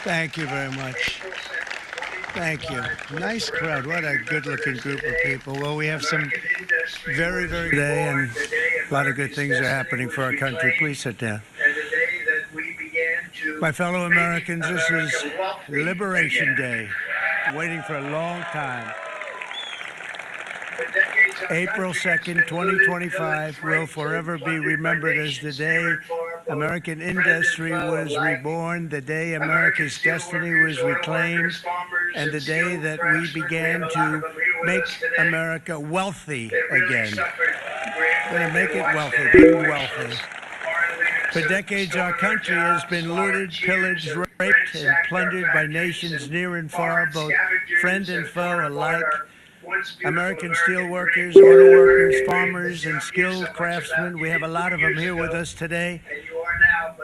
Thank you very much. Thank you. Nice crowd. What a good-looking group of people. Well, we have some very today, and a lot of good things are happening for our country. Please sit down. My fellow Americans, this is Liberation Day. Waiting for a long time. April 2nd, 2025 will forever be remembered as the day American industry was reborn, the day America's destiny was reclaimed, and the day that we began to make America wealthy again. We're going to make it wealthy, being wealthy. For decades, our country has been looted, pillaged, raped, and plundered by nations near and far, both friend and foe alike. American steel workers, auto workers, farmers, and skilled craftsmen. We have a lot of them here with us today.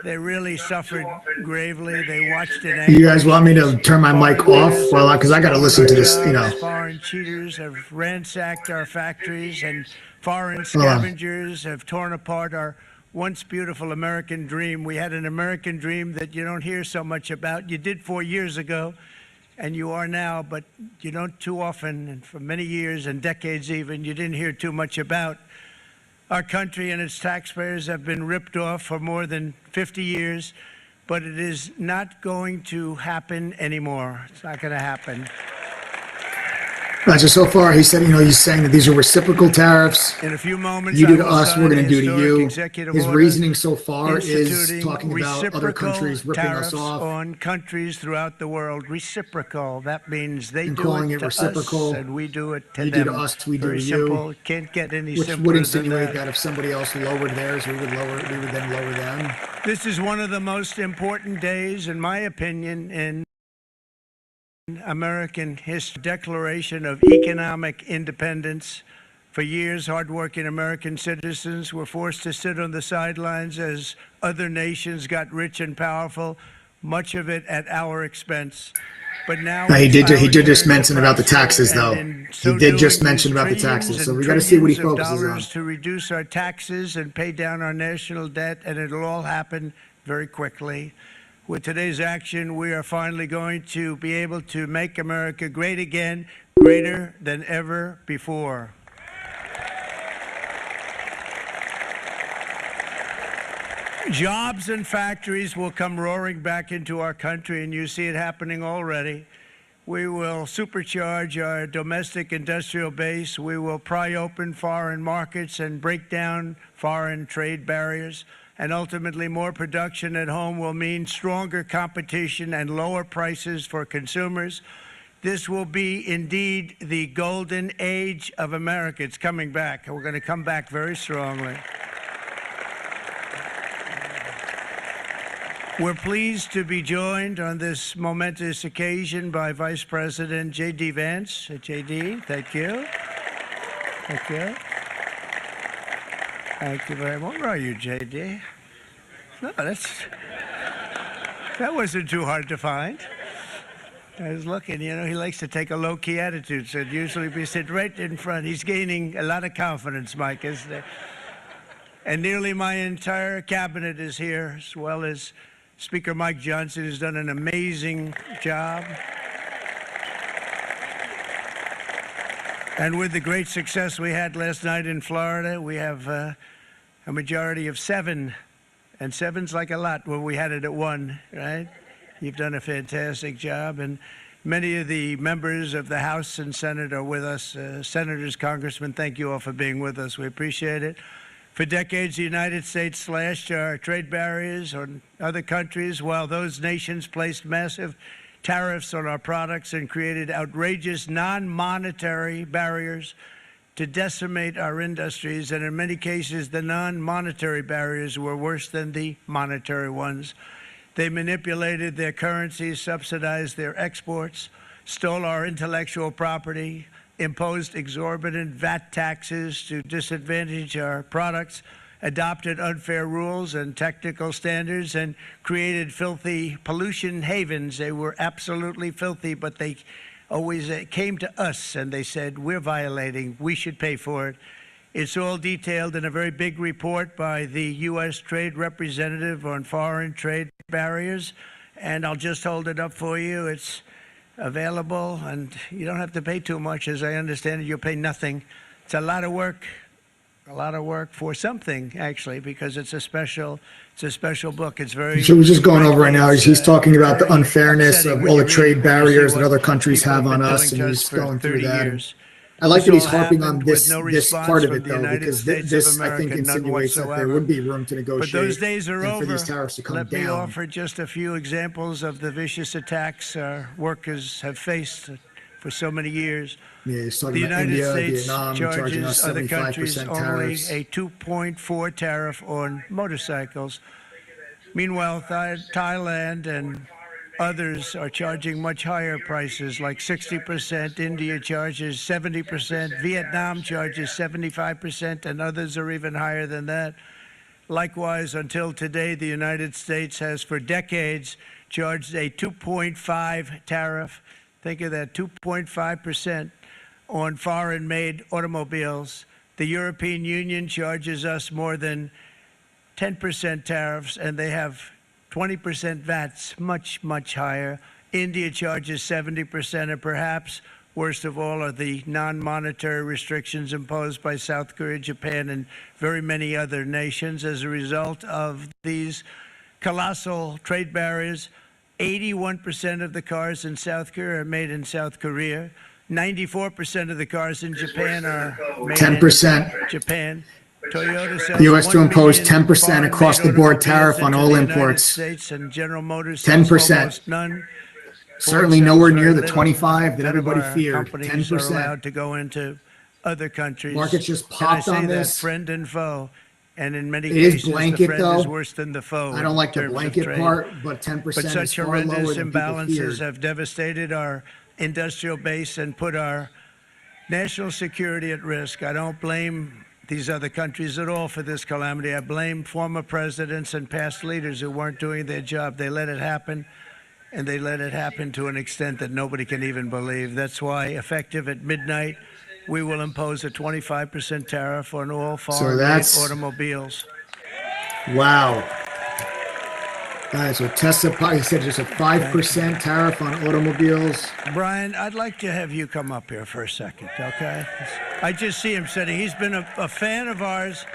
They really suffered gravely. They watched it. You guys want me to turn my mic off? Well, because I got to listen to this, Foreign cheaters have ransacked our factories, and foreign scavengers have torn apart our once beautiful American dream. We had an American dream that you don't hear so much about. You did 4 years ago, and you are now, but you don't too often, and for many years and decades even, you didn't hear too much about. Our country and its taxpayers have been ripped off for more than 50 years, but it is not going to happen anymore. It's not going to happen. Roger, so far he said, he's saying that these are reciprocal tariffs. In a few moments, you do to us, we're going to do to you. His reasoning so far is talking about other countries ripping us off. On countries throughout the world. Reciprocal. That means they do calling it it to reciprocal. Us and we do it to you them. You do to us, we do to simple. you. Can't get any which simpler would insinuate than that if somebody else lowered theirs, we would then lower them. This is one of the most important days, in my opinion, in American history. Declaration of economic independence. For years, hardworking American citizens were forced to sit on the sidelines as other nations got rich and powerful, much of it at our expense. But now he did just mention about the taxes, though. He did just mention about the taxes, so we got to see what he focuses on. To reduce our taxes and pay down our national debt, and it'll all happen very quickly. With today's action, we are finally going to be able to make America great again, greater than ever before. Jobs and factories will come roaring back into our country, and you see it happening already. We will supercharge our domestic industrial base. We will pry open foreign markets and break down foreign trade barriers. And ultimately, more production at home will mean stronger competition and lower prices for consumers. This will be indeed the golden age of America. It's coming back, and we're going to come back very strongly. We're pleased to be joined on this momentous occasion by Vice President J.D. Vance. J.D., thank you. Thank you. Thank you very much. Where are you, J.D.? No, that wasn't too hard to find. I was looking, he likes to take a low-key attitude, so usually we sit right in front. He's gaining a lot of confidence, Mike, isn't he? And nearly my entire cabinet is here, as well as Speaker Mike Johnson, who's done an amazing job. And with the great success we had last night in Florida, we have a majority of 7. And 7's like a lot when we had it at 1, right? You've done a fantastic job. And many of the members of the House and Senate are with us. Senators, Congressmen, thank you all for being with us. We appreciate it. For decades, the United States slashed our trade barriers on other countries, while those nations placed massive tariffs on our products and created outrageous non-monetary barriers to decimate our industries. And in many cases, the non-monetary barriers were worse than the monetary ones. They manipulated their currencies, subsidized their exports, stole our intellectual property, imposed exorbitant VAT taxes to disadvantage our products, adopted unfair rules and technical standards, and created filthy pollution havens. They were absolutely filthy, but they always came to us and they said, we're violating, we should pay for it. It's all detailed in a very big report by the U.S. Trade Representative on foreign trade barriers. and I'll just hold it up for you. It's available, and you don't have to pay too much. As I understand it, you'll pay nothing. It's a lot of work for something, actually, because it's a special book. It's very. So we're just going over right now. He's talking about the unfairness of all the trade barriers that other countries have on us, and he's going through that. I like that he's harping on this part of it, though, because this I think insinuates that there would be room to negotiate. But those days are over. For these tariffs to come down. Let me offer just a few examples of the vicious attacks our workers have faced for so many years. Yeah, he's the talking about United India, States Vietnam, charging us charges other countries 75% only tariffs. a 2.4 tariff on motorcycles. Meanwhile, Thailand and others are charging much higher prices, like 60%. India charges 70%. Vietnam charges 75%, and others are even higher than that. Likewise, until today, the United States has for decades charged a 2.5 tariff. Think of that, 2.5% on foreign-made automobiles. The European Union charges us more than 10% tariffs, and they have 20% VATs, much, much higher. India charges 70%, and perhaps worst of all are the non-monetary restrictions imposed by South Korea, Japan, and very many other nations. As a result of these colossal trade barriers, 81% of the cars in South Korea are made in South Korea. 94% of the cars in Japan are made 10%. in Japan. Toyota sells The U.S. to 1 impose million 10% across the board tariff on all into the United imports. States, and General Motors sells 10%. almost none. Certainly Ford nowhere sells near very the little. 25 that None of everybody our feared. companies are 10%. allowed to go into other countries. Markets just And popped I say on that this. friend and foe, and in many It is cases, blanket, the friend is though. worse than the foe. I don't like the in terms of blanket trade. part, but 10% But is such far lower horrendous than people imbalances feared. have devastated our industrial base and put our national security at risk. I don't blame these other countries at all for this calamity. I blame former presidents and past leaders who weren't doing their job. They let it happen, and they let it happen to an extent that nobody can even believe. That's why, effective at midnight, we will impose a 25% tariff on all foreign-made automobiles. Wow. All right, so Tesla, he said there's a 5% tariff on automobiles. Brian, I'd like to have you come up here for a second, okay? I just see him sitting. He's been a fan of ours,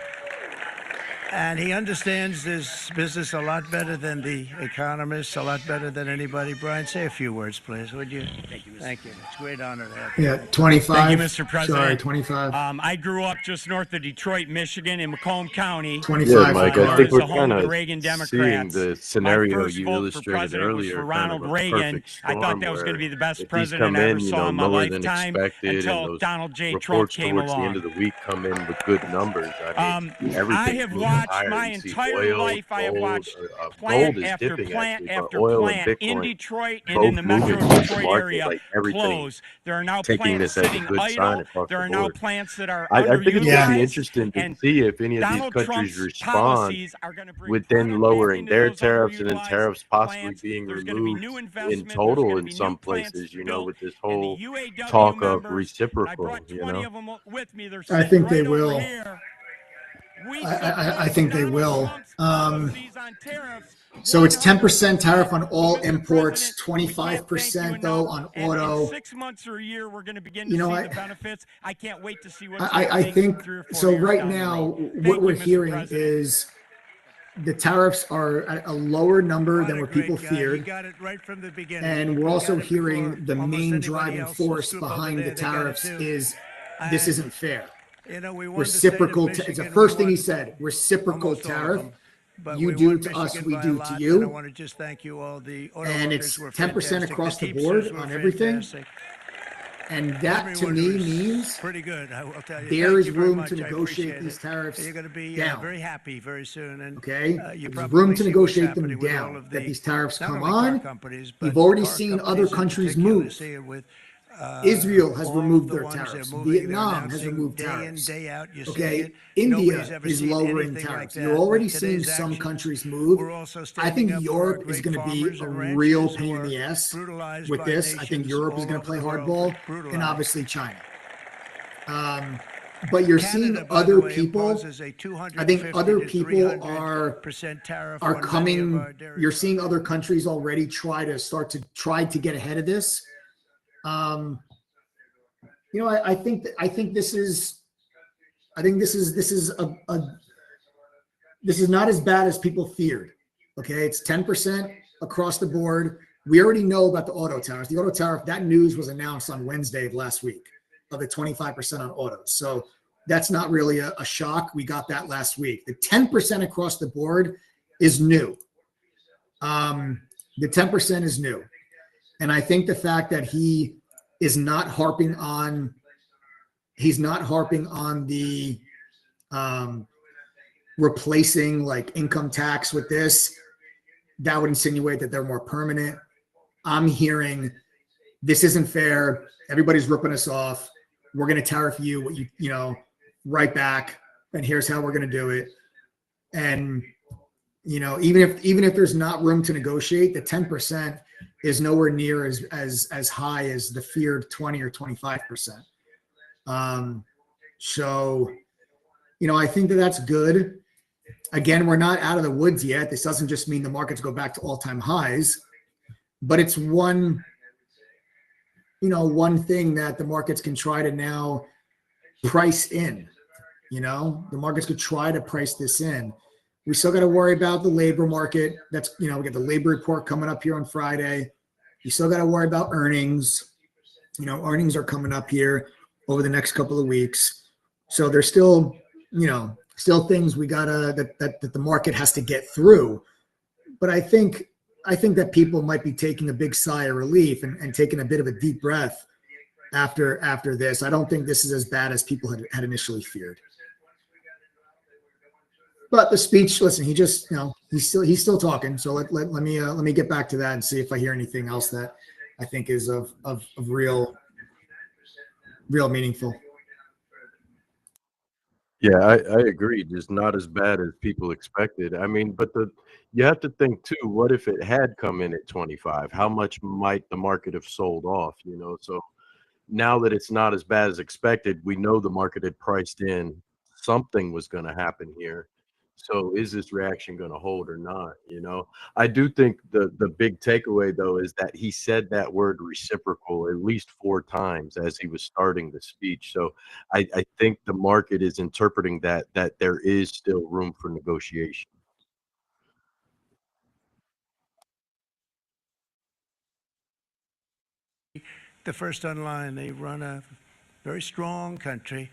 and he understands this business a lot better than the economists, a lot better than anybody. Brian, say a few words, please, would you? Thank you, Mr. Thank you. It's a great honor to have you. Yeah, 25. Thank you, Mr. President. Sorry, 25. I grew up just north of Detroit, Michigan, in Macomb County. 25. Yeah, Mike, I think was we're the home kind of the of Reagan seeing Democrats. the My scenario first you vote for illustrated president was earlier, for kind Ronald of a Reagan. perfect I thought storm that was going to be the best if he's president come I in, ever saw in my lower than lifetime expected, and until those Donald J. Trump reports came towards the along. end of the week come in with good numbers. I mean, I everything's have moving watched higher. my You see entire oil, life. I have gold, watched gold plant is after dipping plant actually, after but oil and plant in Bitcoin Detroit and both in the Metro moving with the Detroit market, area like everything close. There are now taking plants this as a sitting good sign idle. across There the are now board. plants that are I think it's going to be underutilized. interesting to And see if any of these Donald countries Trump's respond policies are going to bring with credit then back lowering into their those tariffs and then underutilized tariffs possibly plants. being There's going to be removed new in investment. There's total going to in be new some plants places, built, with this and the whole UAW talk of members, and I reciprocal, brought 20 of them with me. They're I sitting think they right over will. here. I think they will. So So it's 10% tariff on all imports, 25% though on auto. In 6 months or a year, we're going to begin to You know, see the benefits. I can't wait to see what's I happening think 3 or 4 so. years Right down the now, road. what Thank we're you, Mr. hearing President. is the tariffs are at a lower number than what people He feared. got it right from the beginning. And we're He also got it hearing before the almost main anybody driving else. We'll force scoop over behind there. the They got it tariffs too. is this And, isn't fair. You know, we won Reciprocal, the state of it's the Michigan. first We thing he won said, reciprocal almost all of tariff. them. But You we do won to us, Michigan we by do a to lot, you. And I want to just thank you all. The auto And workers it's were 10% fantastic. across the Teamsters board were on everything. fantastic. And that to Everyone me was means pretty good. I will tell you. there Thank is you very room much. to I negotiate appreciate these it. tariffs You're going to be down. very happy very soon. And Okay, you there's probably room to see what's negotiate them happening with all down. of That the- these tariffs not come only car on. companies, but You've already car seen other companies in countries particular. move. See it with Israel has all removed of the their ones they're tariffs. moving, they're Vietnam has announcing removed day tariffs. in, day out. You're seeing Okay, it. India Nobody's ever is seen lowering anything tariffs. like You're that. already With seeing today's some action, countries move. we're also I standing think up for our Europe is great going to be farmers a and real ranchers pain who in the are ass brutalized with by this. I think nations Europe is all going to over play the world. hardball, and Brutalized. obviously China. but you're Canada, seeing by the other way, people. imposes a I 250 think other to people 300% tariff are on many of coming. our dairy You're products. seeing other countries already try to get ahead of this. I think this is not as bad as people feared. Okay, it's 10% across the board. We already know about the auto tariff. The auto tariff, that news was announced on Wednesday of last week of the 25% on autos. So that's not really a shock. We got that last week. The 10% across the board is new. The 10% is new. And I think the fact that he is not harping on the replacing like income tax with this, that would insinuate that they're more permanent. I'm hearing this isn't fair. Everybody's ripping us off. We're going to tariff you what right back. And here's how we're going to do it. And, even if there's not room to negotiate, the 10% is nowhere near as high as the feared 20 or 25%. So, I think that's good. Again, we're not out of the woods yet. This doesn't just mean the markets go back to all-time highs, but it's one thing that the markets can try to now price in. The markets could try to price this in. We still got to worry about the labor market. That's, we got the labor report coming up here on Friday. You still got to worry about earnings. Earnings are coming up here over the next couple of weeks. So there's still, still things we gotta that the market has to get through. But I think that people might be taking a big sigh of relief and taking a bit of a deep breath after this. I don't think this is as bad as people had initially feared. But the speech, listen, he just, he's still talking. So let me get back to that and see if I hear anything else that I think is of real meaningful. Yeah, I agree. Just not as bad as people expected. I mean, but you have to think too, what if it had come in at 25? How much might the market have sold off, So now that it's not as bad as expected, we know the market had priced in something was going to happen here. So is this reaction going to hold or not? I do think the big takeaway though is that he said that word reciprocal at least 4 times as he was starting the speech. So I think the market is interpreting that there is still room for negotiation. The first online. They run a very strong country,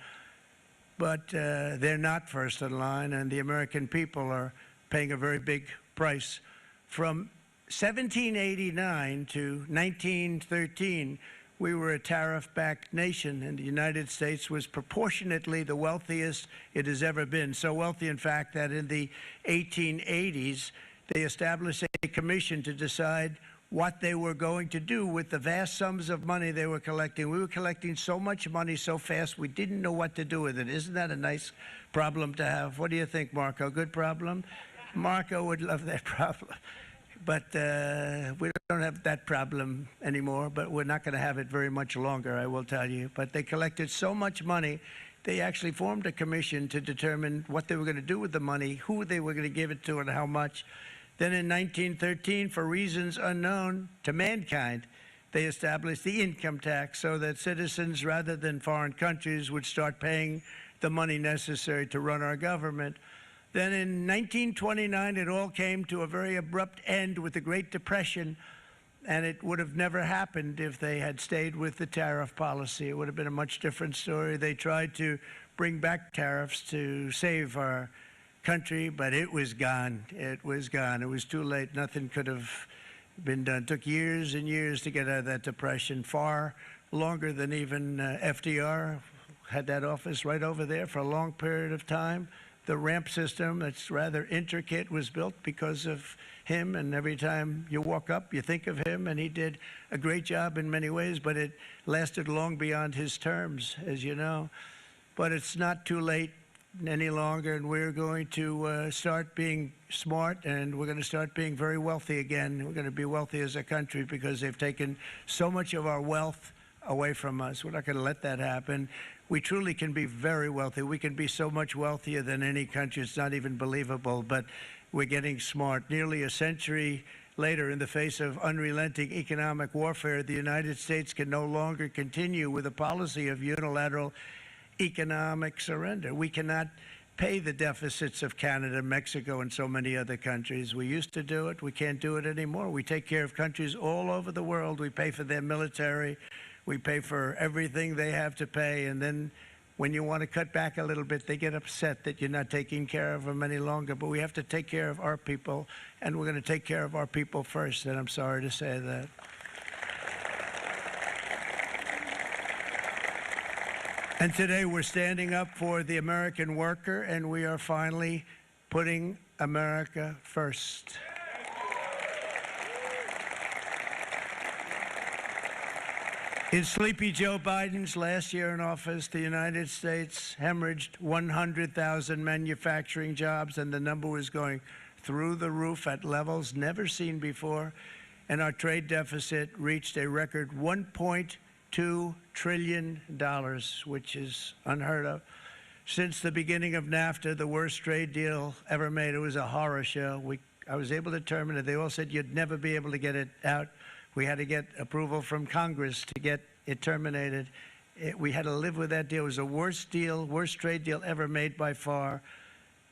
but they're not first in line, and the American people are paying a very big price. From 1789 to 1913, we were a tariff-backed nation, and the United States was proportionately the wealthiest it has ever been. So wealthy, in fact, that in the 1880s, they established a commission to decide what they were going to do with the vast sums of money they were collecting. We were collecting so much money so fast, we didn't know what to do with it. Isn't that a nice problem to have? What do you think, Marco? Good problem? Marco would love that problem. But we don't have that problem anymore, but we're not going to have it very much longer, I will tell you. But they collected so much money, they actually formed a commission to determine what they were going to do with the money, who they were going to give it to, and how much. Then in 1913, for reasons unknown to mankind, they established the income tax so that citizens, rather than foreign countries, would start paying the money necessary to run our government. Then in 1929, it all came to a very abrupt end with the Great Depression, and it would have never happened if they had stayed with the tariff policy. It would have been a much different story. They tried to bring back tariffs to save our country, but it was gone. It was gone. It was too late. Nothing could have been done. It took years and years to get out of that depression, far longer than even FDR had that office right over there for a long period of time. The ramp system, that's rather intricate, was built because of him, and every time you walk up, you think of him, and he did a great job in many ways, but it lasted long beyond his terms, as you know. But it's not too late any longer, and we're going to start being smart, and we're going to start being very wealthy again. We're going to be wealthy as a country because they've taken so much of our wealth away from us. We're not going to let that happen. we truly can be very wealthy. We can be so much wealthier than any country. It's not even believable, but we're getting smart. Nearly a century later, in the face of unrelenting economic warfare, the United States can no longer continue with a policy of unilateral economic surrender. We cannot pay the deficits of Canada, Mexico, and so many other countries. We used to do it. We can't do it anymore. We take care of countries all over the world. We pay for their military. We pay for everything they have to pay. And then when you want to cut back a little bit, they get upset that you're not taking care of them any longer. But we have to take care of our people, and we're going to take care of our people first. And I'm sorry to say that. And today we're standing up for the American worker, and we are finally putting America first. In Sleepy Joe Biden's last year in office, the United States hemorrhaged 100,000 manufacturing jobs, and the number was going through the roof at levels never seen before. And our trade deficit reached a record $1.2 trillion, which is unheard of. Since the beginning of NAFTA, the worst trade deal ever made, it was a horror show. I was able to terminate it. They all said you'd never be able to get it out. We had to get approval from Congress to get it terminated. We had to live with that deal. It was the worst trade deal ever made by far.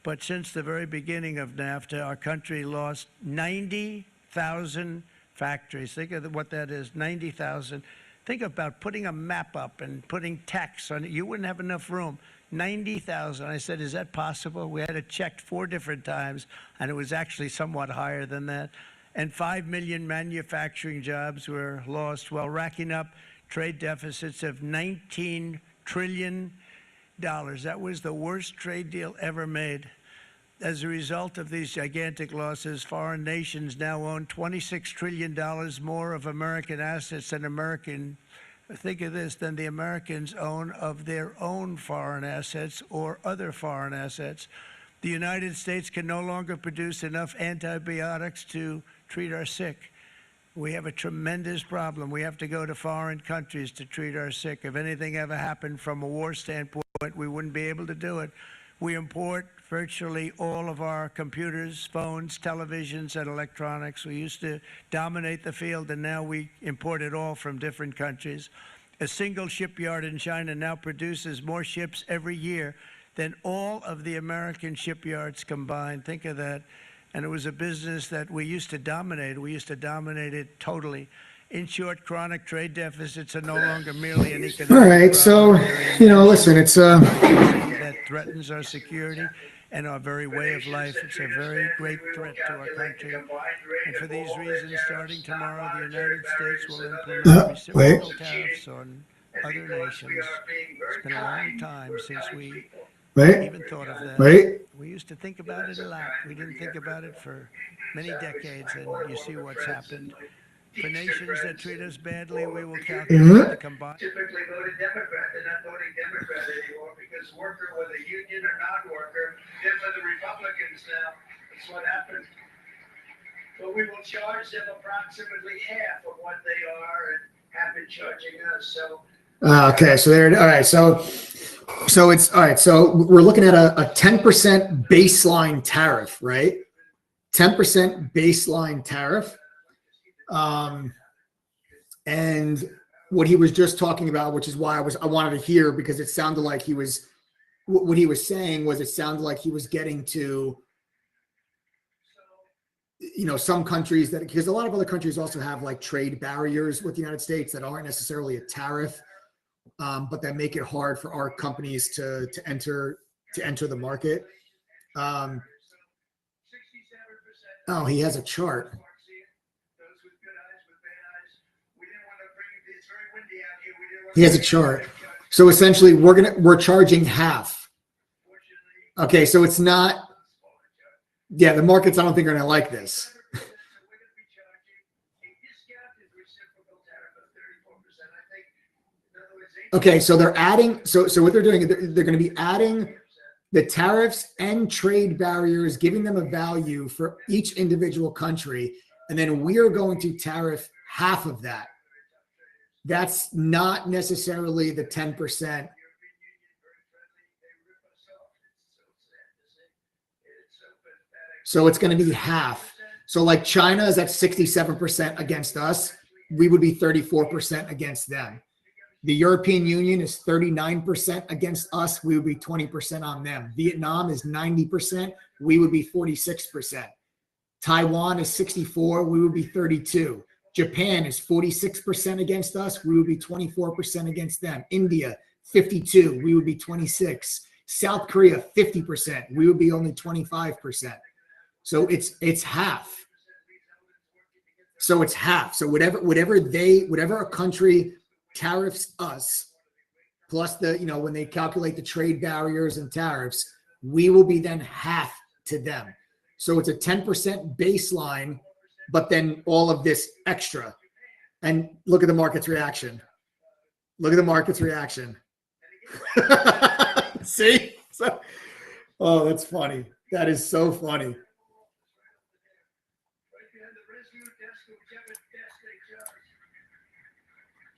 But since the very beginning of NAFTA, our country lost 90,000 factories. Think of what that is, 90,000. Think about putting a map up and putting text on it. You wouldn't have enough room. 90,000. I said, is that possible? We had it checked 4 different times, and it was actually somewhat higher than that. And 5 million manufacturing jobs were lost while racking up trade deficits of $19 trillion. That was the worst trade deal ever made. As a result of these gigantic losses, foreign nations now own $26 trillion more of American assets than think of this, than the Americans own of their own foreign assets or other foreign assets. The United States can no longer produce enough antibiotics to treat our sick. We have a tremendous problem. We have to go to foreign countries to treat our sick. If anything ever happened from a war standpoint, we wouldn't be able to do it. We import virtually all of our computers, phones, televisions, and electronics. We used to dominate the field, and now we import it all from different countries. A single shipyard in China now produces more ships every year than all of the American shipyards combined. Think of that. And it was a business that we used to dominate. We used to dominate it totally. In short, chronic trade deficits are no longer merely an economic All right, so, listen, it's that threatens our security and our very way of life. It's a very great threat to our country. And for these reasons, starting tomorrow, the United States will implement reciprocal tariffs on other nations. It's been a long time since we even thought of that. We used to think about it a lot. We didn't think about it for many decades, and you see what's happened. For nations that treat us badly, we will calculate the combined. Typically voted Democrat. They're not voting Democrat anymore because worker, whether union or non-worker, they're for the Republicans now. That's what happened. But we will charge them approximately half of what they are and have been charging us. So. Okay, so there. All right, so it's all right. So we're looking at a 10% baseline tariff, right? 10% baseline tariff. And what he was just talking about, which is why I wanted to hear, because it sounded like what he was saying was, it sounded like he was getting to, some countries because a lot of other countries also have like trade barriers with the United States that aren't necessarily a tariff, but that make it hard for our companies to enter the market. Oh, he has a chart. He has a chart. So essentially we're charging half. Okay, so it's not, the markets I don't think are gonna like this. Okay, so they're adding, so what they're doing, they're gonna be adding the tariffs and trade barriers, giving them a value for each individual country, and then we're going to tariff half of that. That's not necessarily the 10% So it's going to be half. So like China is at 67% against us. We would be 34% against them. The European Union is 39% against us. We would be 20% on them. Vietnam is 90%. We would be 46%. Taiwan is 64. We would be 32. Japan is 46% against us. We would be 24% against them. India, 52. We would be 26. South Korea, 50%. We would be only 25%. So it's half. So it's half. So whatever a country tariffs us, plus when they calculate the trade barriers and tariffs, we will be then half to them. So it's a 10% baseline, but then all of this extra. And look at the market's reaction. Look at the market's reaction. See? Oh, that's funny. That is so funny.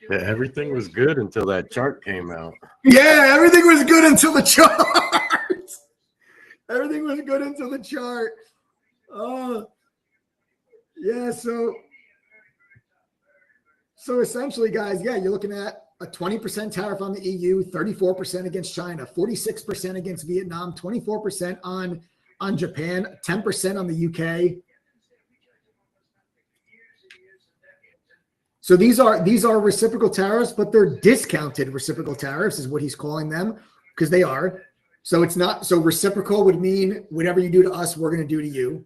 Yeah, everything was good until that chart came out. Yeah, everything was good until the chart. Everything was good until the chart. Oh, yeah. So essentially, guys, yeah, you're looking at a 20% tariff on the EU, 34% against China, 46% against Vietnam, 24% on Japan, 10% on the UK. So these are reciprocal tariffs, but they're discounted reciprocal tariffs is what he's calling them, because they are. So it's not, so reciprocal would mean whatever you do to us, we're going to do to you.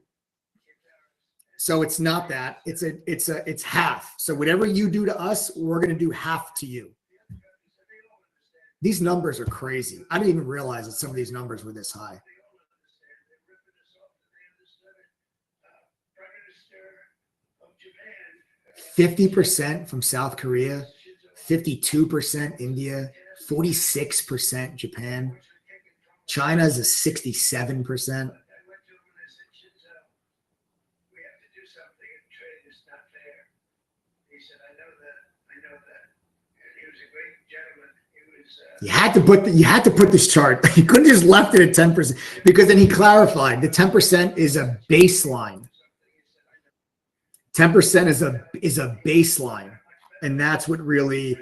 So it's not that. It's half. So whatever you do to us, we're going to do half to you. These numbers are crazy. I didn't even realize that some of these numbers were this high. 50% from South Korea, 52% India, 46% Japan. China is a 67%. You had to put this chart. You couldn't just left it at 10%, because then he clarified the 10% is a baseline. 10% is a baseline, and that's what really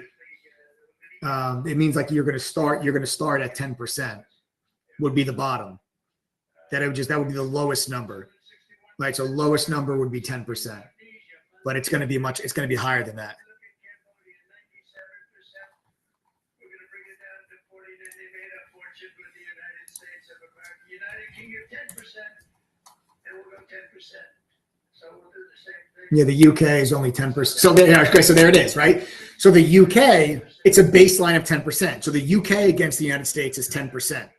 it means. Like you're going to start at 10% would be the bottom. That would be the lowest number, right? So lowest number would be 10%, but it's going to be higher than that. Yeah, the UK is only 10%. So there it is, right? So the UK, it's a baseline of 10%. So the UK against the United States is 10%.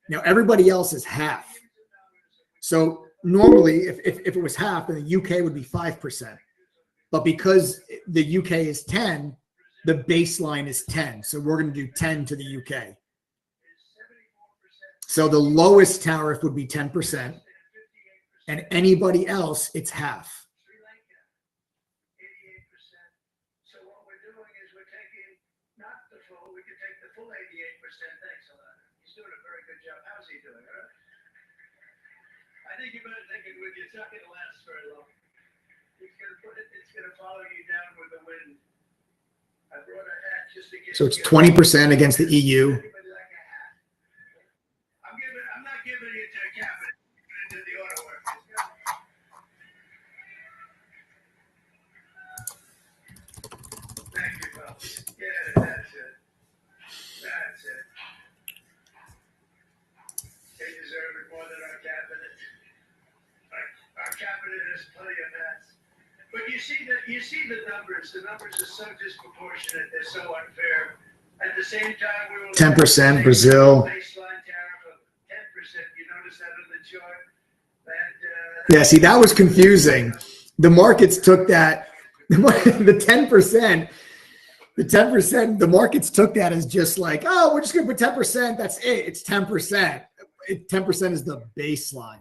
Now everybody else is half. So normally, if it was half, then the UK would be 5%. But because the UK is 10, the baseline is 10. So we're going to do 10 to the UK. So the lowest tariff would be 10%, and anybody else, it's half. I think you better take it with you. It's not going to last very long. It's going to follow you down with the wind. I brought a hat just to get. So it's 20% against the EU. I'm not giving it to a cabinet. To the auto workers. Thank you, Bill. Yeah, that's it. That's it. They deserve it more than our cabinet. Our cabinet has plenty of hats. But you see the numbers. The numbers are so disproportionate. They're so unfair. At the same time, we will 10% Brazil. Baseline tariff of 10%. You notice that on the chart? And, yeah, see, that was confusing. The markets took that. The 10%. The 10%. The markets took that as just like, oh, we're just going to put 10%. That's it. It's 10%. 10% is the baseline.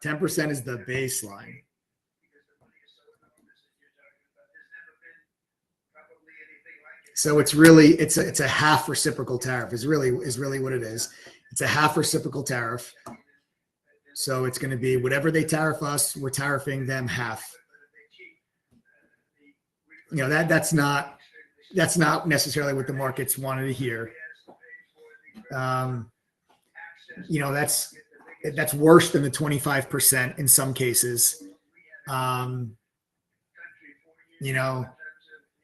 10% is the baseline. So it's a half reciprocal tariff is really what it is. It's a half reciprocal tariff. So it's going to be whatever they tariff us, we're tariffing them half. You know, that's not necessarily what the markets wanted to hear. You know, that's worse than the 25% in some cases. You know,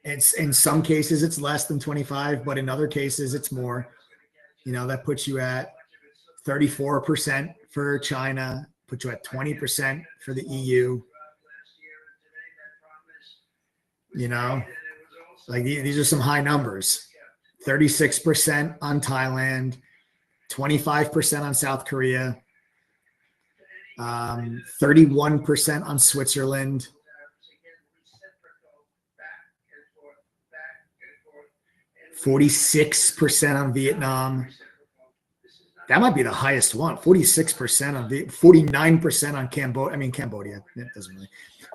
it's in some cases it's less than 25, but in other cases it's more. You know, that puts you at 34% for China, puts you at 20% for the EU. You know, like these are some high numbers. 36% on Thailand, 25% on South Korea, 31% on Switzerland, 46% on Vietnam. That might be the highest one. 46% on 49% on Cambodia. I mean, Cambodia. It doesn't really.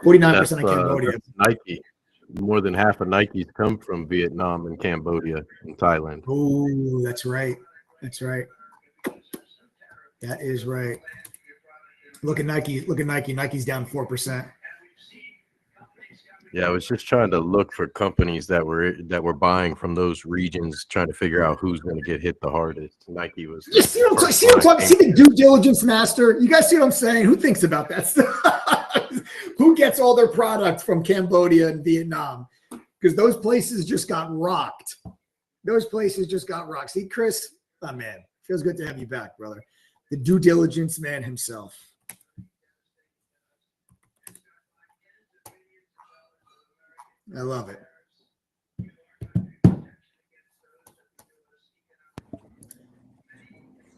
49% on Cambodia. Nike. More than half of Nikes come from Vietnam and Cambodia and Thailand. Oh, that's right. That's right. That is right. Look at Nike. Look at Nike. Nike's down 4%. Yeah, I was just trying to look for companies that were buying from those regions, trying to figure out who's going to get hit the hardest. Nike was. You see what I'm talking? See the due diligence master? You guys see what I'm saying? Who thinks about that stuff? Who gets all their products from Cambodia and Vietnam? Because those places just got rocked. Those places just got rocked. See, Chris, oh man, feels good to have you back, brother. The due diligence man himself. I love it.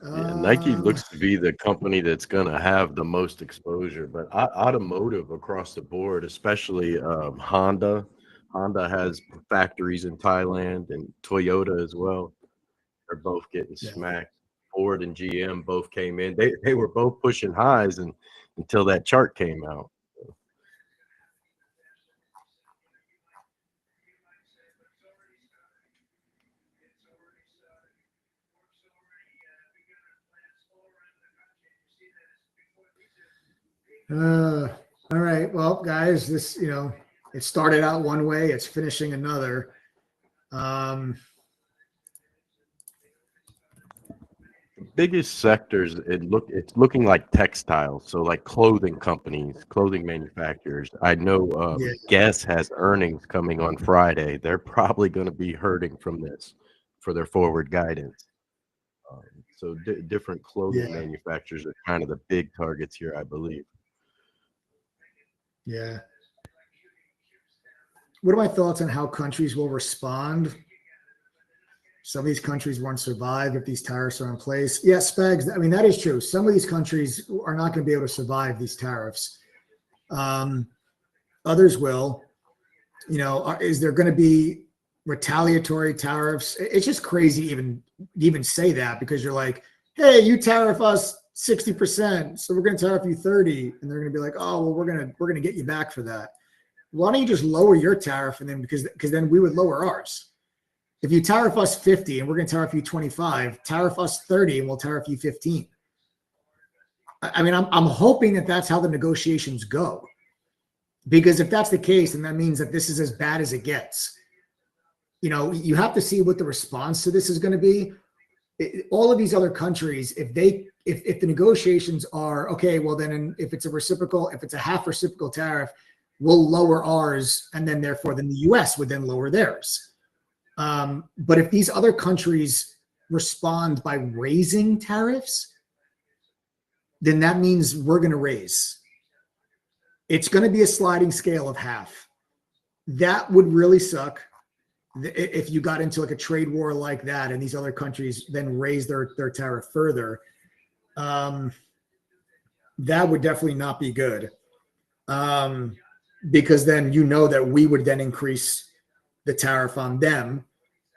Yeah, Nike looks to be the company that's going to have the most exposure, but automotive across the board, especially Honda. Honda has factories in Thailand and Toyota as well. They're both getting smacked. Ford and GM both came in. They were both pushing highs until that chart came out. All right. Well, guys, this, you know, it started out one way, it's finishing another. Biggest sectors, it's looking like textiles, so like clothing companies, clothing manufacturers. I know Guess has earnings coming on Friday. They're probably going to be hurting from this for their forward guidance. So different clothing manufacturers are kind of the big targets here, I believe. Yeah. What are my thoughts on how countries will respond? Some of these countries won't survive if these tariffs are in place. Yes, Spags, I mean, that is true. Some of these countries are not going to be able to survive these tariffs. Others will. You know, is there going to be retaliatory tariffs? It's just crazy even say that, because you're like, hey, you tariff us 60%, so we're going to tariff you 30, and they're going to be like, oh, well, we're going to get you back for that. Why don't you just lower your tariff, and then because then we would lower ours. If you tariff us 50 and we're going to tariff you 25, tariff us 30 and we'll tariff you 15. I mean, I'm hoping that that's how the negotiations go, because if that's the case, then that means that this is as bad as it gets. You know, you have to see what the response to this is going to be. All of these other countries, if the negotiations are okay, well then if it's a half reciprocal tariff, we'll lower ours, and then therefore then the US would then lower theirs. But if these other countries respond by raising tariffs, then that means we're going to raise. It's going to be a sliding scale of half. That would really suck if you got into like a trade war like that and these other countries then raise their tariff further. That would definitely not be good. Because then you know that we would then increase the tariff on them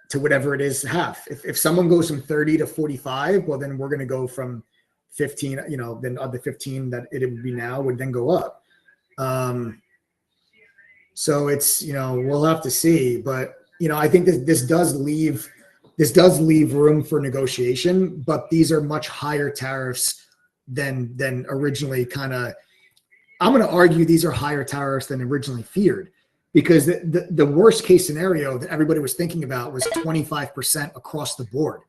to whatever it is, half. If someone goes from 30 to 45, well, then we're going to go from 15, you know, then the 15 that it would be now would then go up. So it's, you know, we'll have to see, but, you know, I think this does leave room for negotiation, but these are much higher tariffs than originally kind of. I'm going to argue these are higher tariffs than originally feared, because the worst case scenario that everybody was thinking about was 25% across the board.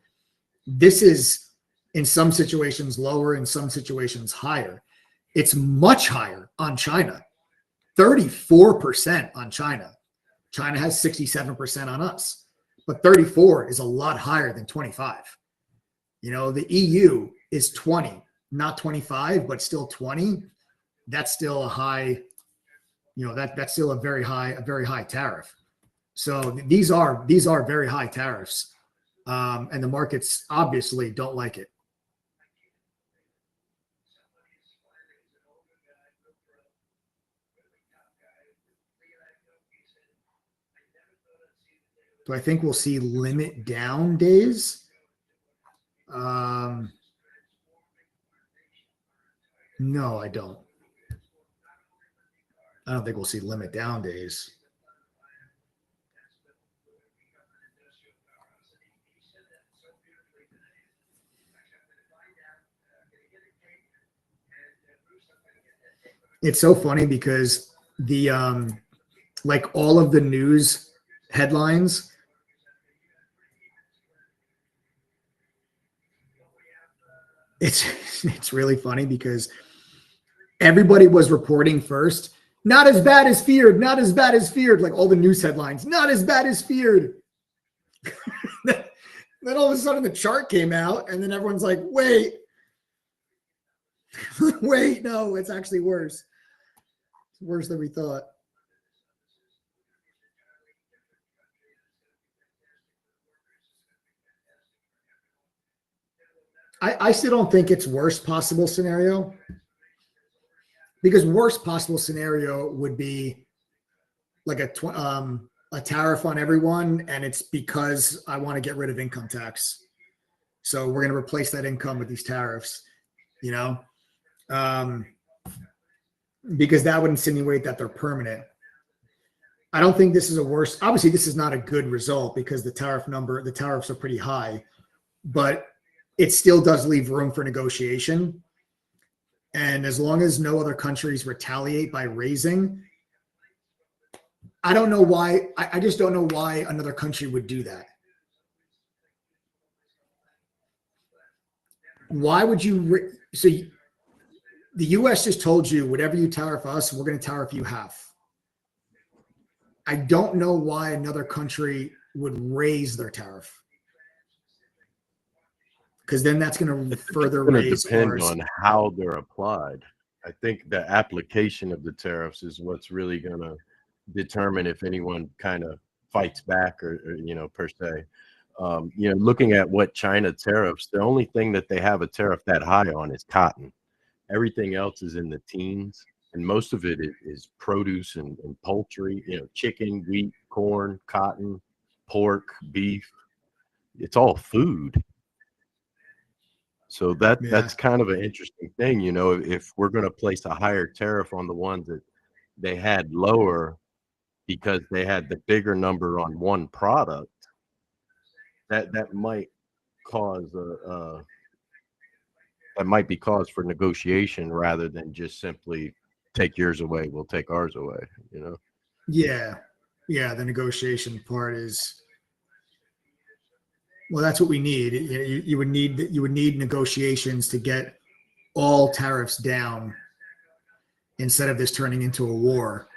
This is in some situations lower, in some situations higher. It's much higher on China, 34% on China. China has 67% on us, but 34 is a lot higher than 25. The EU is 20, not 25, but still 20. That's still a high, that's still a very high tariff. So these are very high tariffs. And the markets obviously don't like it. Do I think we'll see limit down days? No, I don't. I don't think we'll see limit down days. It's so funny because the like all of the news headlines, it's really funny because everybody was reporting first, not as bad as feared, not as bad as feared, like all the news headlines, not as bad as feared. Then all of a sudden the chart came out and then everyone's like, wait, no, it's actually worse. It's worse than we thought. I still don't think it's worst possible scenario, because worst possible scenario would be like a tariff on everyone, and it's because I want to get rid of income tax, so we're going to replace that income with these tariffs, because that would insinuate that they're permanent. I don't think this is a worse. Obviously, this is not a good result because the tariffs are pretty high, but it still does leave room for negotiation. And as long as no other countries retaliate by raising, I don't know why. I just don't know why another country would do that. Why would you? So the U.S. just told you, whatever you tariff us, we're going to tariff you half. I don't know why another country would raise their tariff, because then that's going to further raise. It's going to depend on how they're applied. I think the application of the tariffs is what's really going to determine if anyone kind of fights back or per se. Looking at what China tariffs, the only thing that they have a tariff that high on is cotton. Everything else is in the teens, and most of it is produce and poultry, chicken, wheat, corn, cotton, pork, beef. It's all food. So that's kind of an interesting thing, if we're going to place a higher tariff on the ones that they had lower because they had the bigger number on one product, that might cause that might be cause for negotiation rather than just simply take yours away, we'll take ours away, Yeah, the negotiation part is, well, that's what we need. You would need negotiations to get all tariffs down instead of this turning into a war,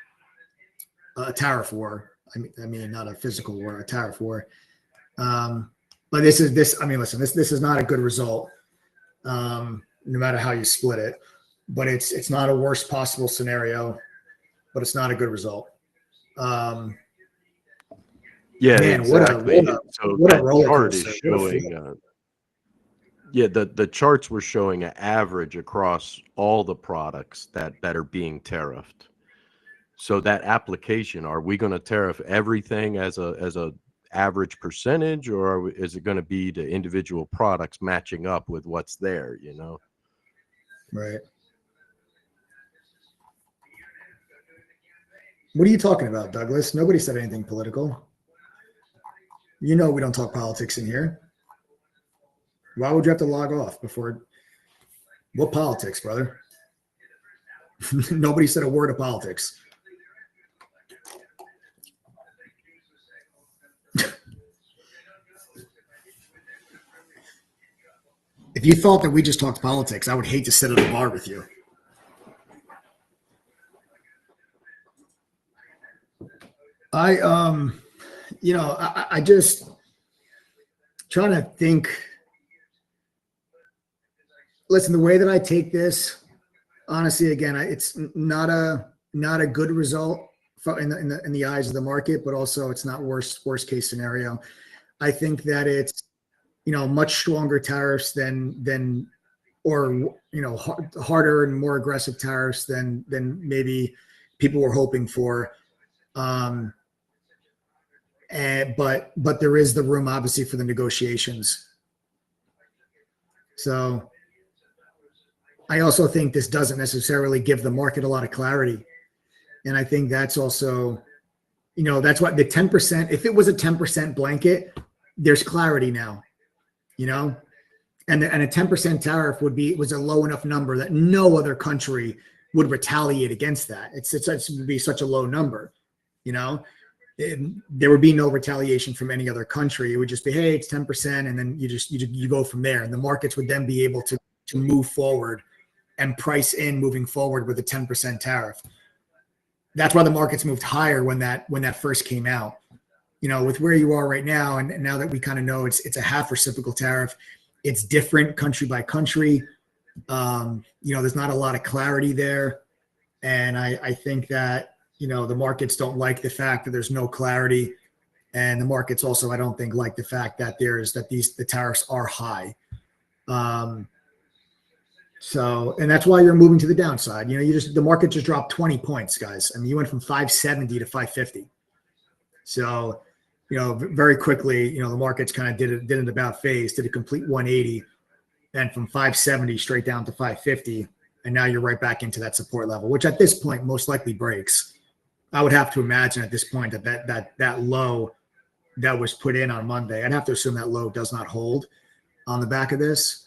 a tariff war. I mean, not a physical war, a tariff war. But this is. I mean, listen, this is not a good result, no matter how you split it. But it's not a worst possible scenario, but it's not a good result. Yeah, man, exactly. What a roller chart is coaster. showing. The charts were showing an average across all the products that are being tariffed. So that application, are we going to tariff everything as a average percentage, or is it going to be the individual products matching up with what's there? Right. What are you talking about, Douglas? Nobody said anything political. We don't talk politics in here. Why would you have to log off before What politics, brother? Nobody said a word of politics. If you thought that we just talked politics, I would hate to sit at a bar with you. I just trying to think. Listen, the way that I take this, honestly, again, it's not a good result in the eyes of the market, but also it's not worst case scenario. I think that it's much stronger tariffs than or harder and more aggressive tariffs than maybe people were hoping for. But there is the room obviously for the negotiations. So I also think this doesn't necessarily give the market a lot of clarity. And I think that's also, that's what the 10%, if it was a 10% blanket, there's clarity now, and a 10% tariff was a low enough number that no other country would retaliate against that. It would be such a low number, there would be no retaliation from any other country. It would just be, hey, it's 10%. And then you go from there. And the markets would then be able to move forward and price in moving forward with a 10% tariff. That's why the markets moved higher when that first came out. With where you are right now, and now that we kind of know it's a half reciprocal tariff, it's different country by country. There's not a lot of clarity there. And I think that, the markets don't like the fact that there's no clarity. And the markets also, I don't think, like the fact that the tariffs are high. So, and that's why you're moving to the downside. The market just dropped 20 points, guys. I mean, you went from 570 to 550. So, very quickly, the markets kind of did an about phase, did a complete 180, and from 570 straight down to 550. And now you're right back into that support level, which at this point most likely breaks. I would have to imagine at this point that low that was put in on Monday, I'd have to assume that low does not hold on the back of this.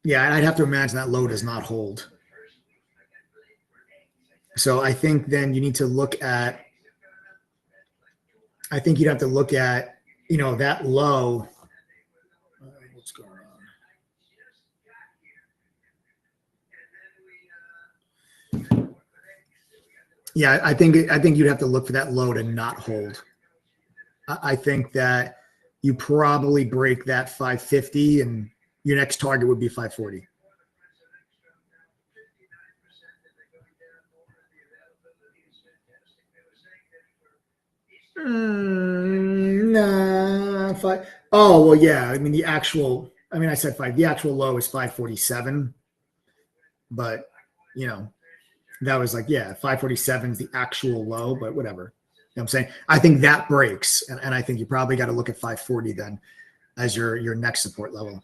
Yeah, I'd have to imagine that low does not hold. So I think then you need to look at, I think you'd have to look at, that low. What's going on? Yeah, I think you'd have to look for that low to not hold. I think that you probably break that 550 and your next target would be 540. Nah, five. Oh, well, yeah. I mean, I said five. The actual low is 547. But, that was like, yeah, 547 is the actual low, but whatever. You know what I'm saying? I think that breaks. And I think you probably got to look at 540 then as your next support level.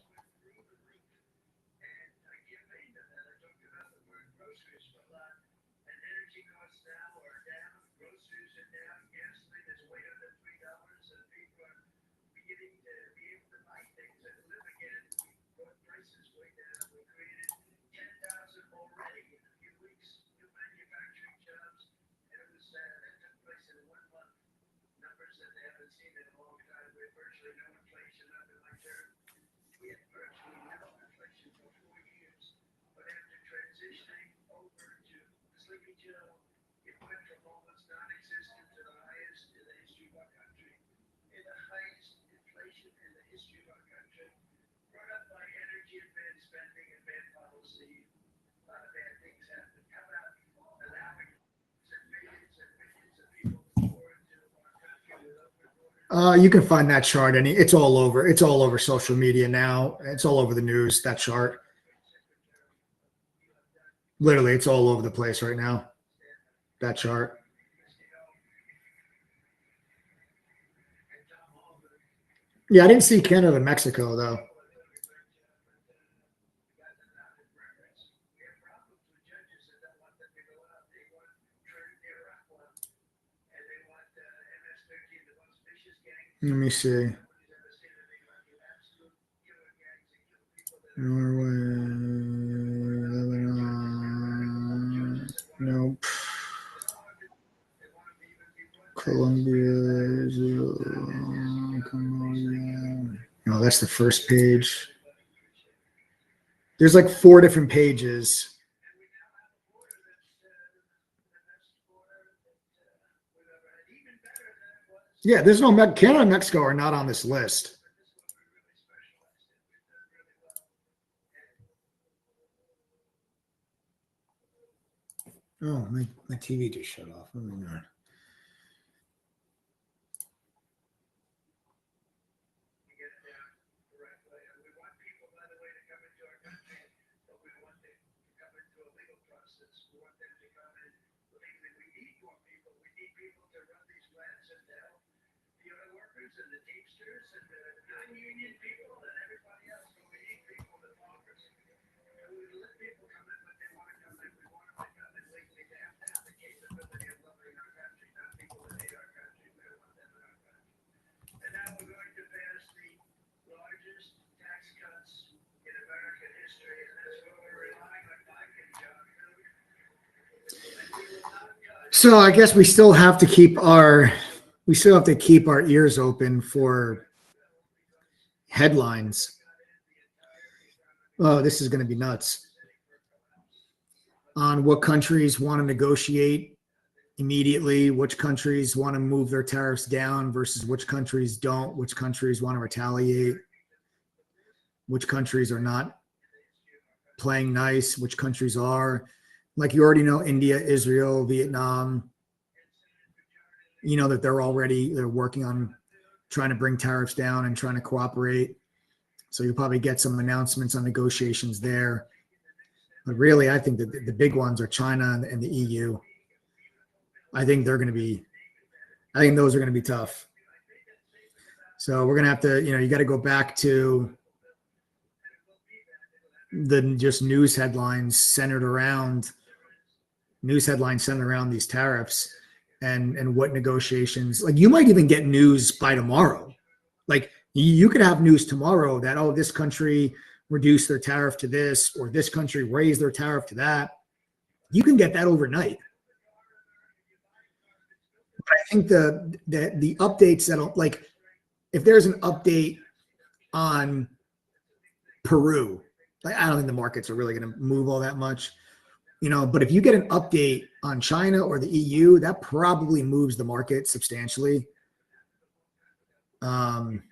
You can find that chart, and it's all over social media now. It's all over the news, that chart. Literally, it's all over the place right now, that chart. Yeah, I didn't see Canada and Mexico, though. Let me see. Norway, Lebanon, nope. Colombia, Cambodia. No, that's the first page. There's like 4 different pages. Yeah, there's no Canada and Mexico are not on this list. Oh, my TV just shut off. Oh my God. And the Teamsters and the non-union people and everybody else. So we need people to talk us. And we let people come in when they want to come in. We want them to come in legally. They have to have the capability of loving our country, not people that hate our country. We don't want them in our country. And now we're going to pass the largest tax cuts in American history, and that's what we're relying on Mike and John. So I guess we still have to keep our ears open for headlines. Oh, this is going to be nuts. On what countries want to negotiate immediately, which countries want to move their tariffs down versus which countries don't, which countries want to retaliate, which countries are not playing nice, which countries are. Like you already know, India, Israel, Vietnam, you know that they're working on trying to bring tariffs down and trying to cooperate. So you'll probably get some announcements on negotiations there. But really, I think that the big ones are China and the EU. I think those are going to be tough. So we're going to have to, you got to go back to the just news headlines centered around these tariffs and what negotiations. Like you might even get news by tomorrow. Like you could have news tomorrow that, oh, this country reduced their tariff to this, or this country raised their tariff to that. You can get that overnight. But I think the updates that'll, like, if there's an update on Peru, like I don't think the markets are really going to move all that much. But if you get an update on China or the EU, that probably moves the market substantially. But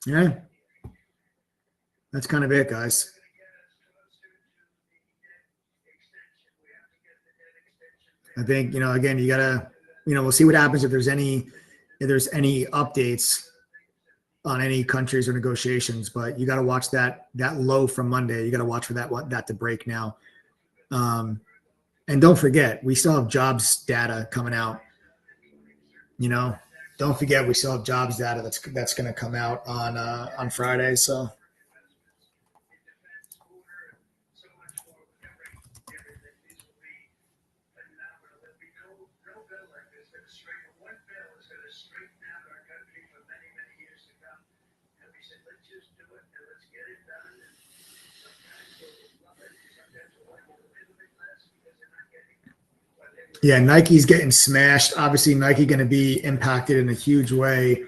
yeah, that's kind of it, guys. I think, again, you gotta, we'll see what happens if there's any updates on any countries or negotiations, but you got to watch that low from Monday. You got to watch for that to break now. And don't forget, we still have jobs data coming out. Don't forget, we still have jobs data that's going to come out on Friday. So. Yeah, Nike's getting smashed. Obviously, Nike going to be impacted in a huge way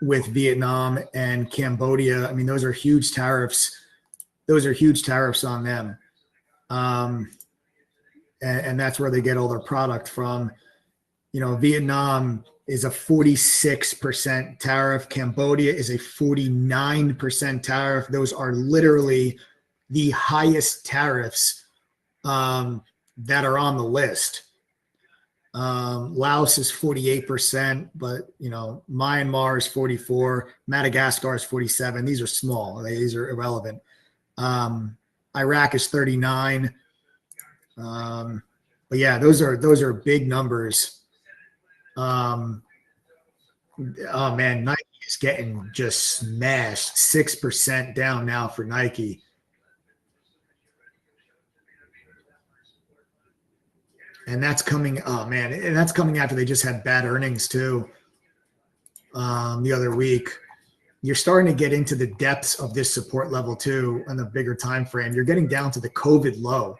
with Vietnam and Cambodia. I mean, those are huge tariffs. Those are huge tariffs on them. And that's where they get all their product from. Vietnam is a 46% tariff. Cambodia is a 49% tariff. Those are literally the highest tariffs that are on the list. Laos is 48%, but Myanmar is 44%, Madagascar is 47%. These are small. These are irrelevant. Iraq is 39%. But yeah, those are big numbers. Oh man, Nike is getting just smashed. 6% down now for Nike. And that's coming, oh man, and that's coming after they just had bad earnings too. the other week. You're starting to get into the depths of this support level too on the bigger time frame. You're getting down to the COVID low.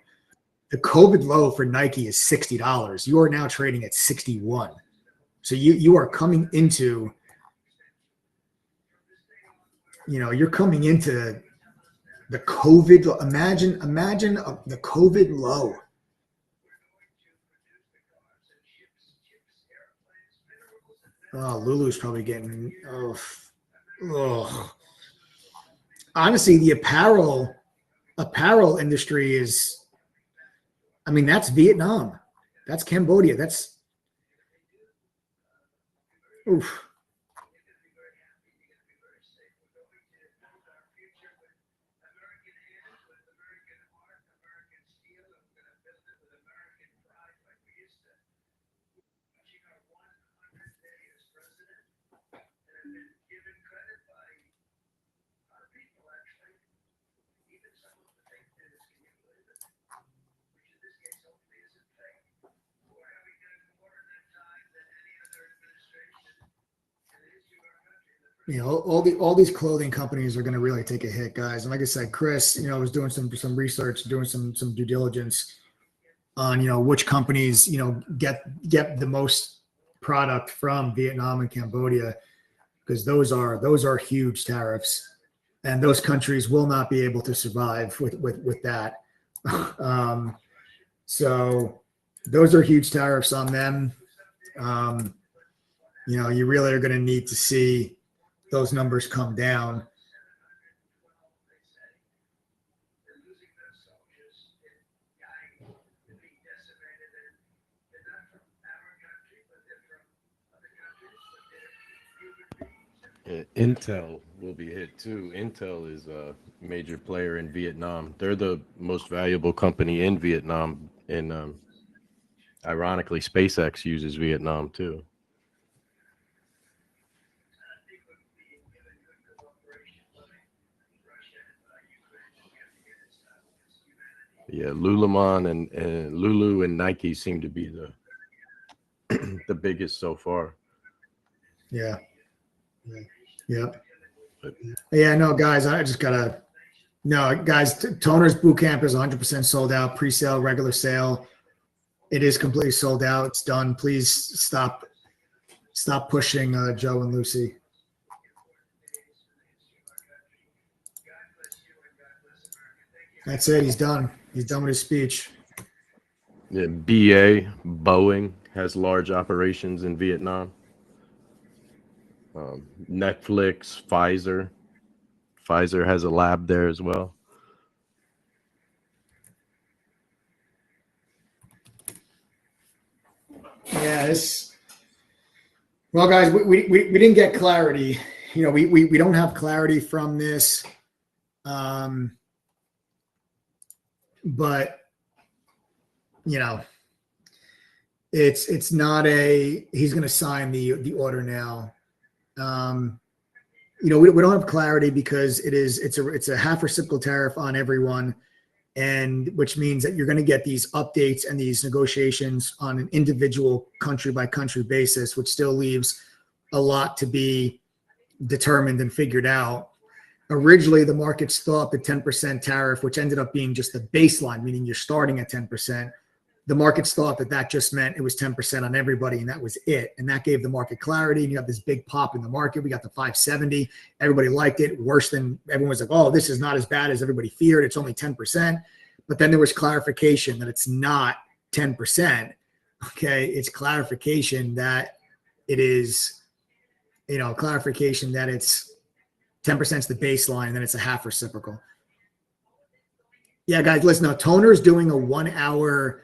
The COVID low for Nike is $60. You are now trading at 61. So you are coming into, you're coming into the COVID. Imagine the COVID low. Oh, Lulu's probably getting. Honestly, the apparel industry is. I mean, that's Vietnam, that's Cambodia, that's. Oof. All these clothing companies are going to really take a hit, guys. And like I said, Chris, was doing some research, doing some due diligence on which companies get the most product from Vietnam and Cambodia, because those are huge tariffs, and those countries will not be able to survive with that. So those are huge tariffs on them. You really are going to need to see those numbers come down. Intel will be hit too. Intel is a major player in Vietnam. They're the most valuable company in Vietnam, and ironically, SpaceX uses Vietnam too. Yeah, Lululemon and Lulu and Nike seem to be the biggest so far. Yeah. Yeah, no, guys, I just gotta. No, guys, Toner's boot camp is 100% sold out. Pre-sale, regular sale. It is completely sold out. It's done. Please stop pushing Joe and Lucy. That's it. He's done. He's done with his speech. Yeah, BA, Boeing has large operations in Vietnam. Netflix, Pfizer. Pfizer has a lab there as well. Yeah, well, guys, we didn't get clarity. We don't have clarity from this. But it's not he's going to sign the order now. We don't have clarity because it's a half reciprocal tariff on everyone, and which means that you're going to get these updates and these negotiations on an individual country by country basis, which still leaves a lot to be determined and figured out. Originally, the markets thought the 10% tariff, which ended up being just the baseline, meaning you're starting at 10%. The markets thought that just meant it was 10% on everybody, and that was it. And that gave the market clarity. And you got this big pop in the market. We got the 570. Everybody liked it. Worse than everyone was like, oh, this is not as bad as everybody feared. It's only 10%. But then there was clarification that it's not 10%. Okay. It's clarification that it is, clarification that it's 10% is the baseline, and then it's a half reciprocal. Yeah, guys, listen, now Toner is doing a 1 hour.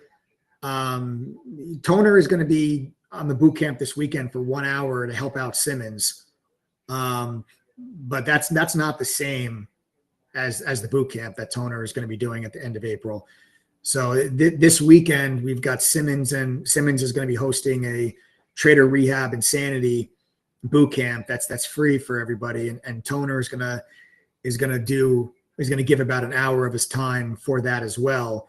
Toner is going to be on the boot camp this weekend for 1 hour to help out Simmons. But that's not the same as the boot camp that Toner is going to be doing at the end of April. So this weekend we've got Simmons, and Simmons is going to be hosting a Trader Rehab Insanity boot camp that's free for everybody, and Toner is gonna give about an hour of his time for that as well.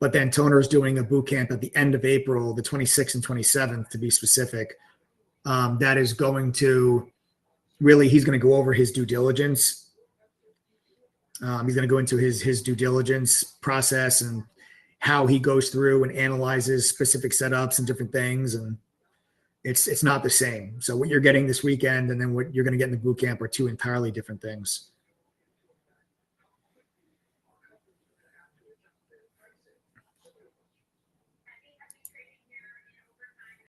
But then Toner is doing a boot camp at the end of April, the 26th and 27th to be specific. That is going to really he's going to go over his due diligence. He's going to go into his due diligence process and how he goes through and analyzes specific setups and different things. And it's not the same. So what you're getting this weekend and then what you're going to get in the boot camp are two entirely different things.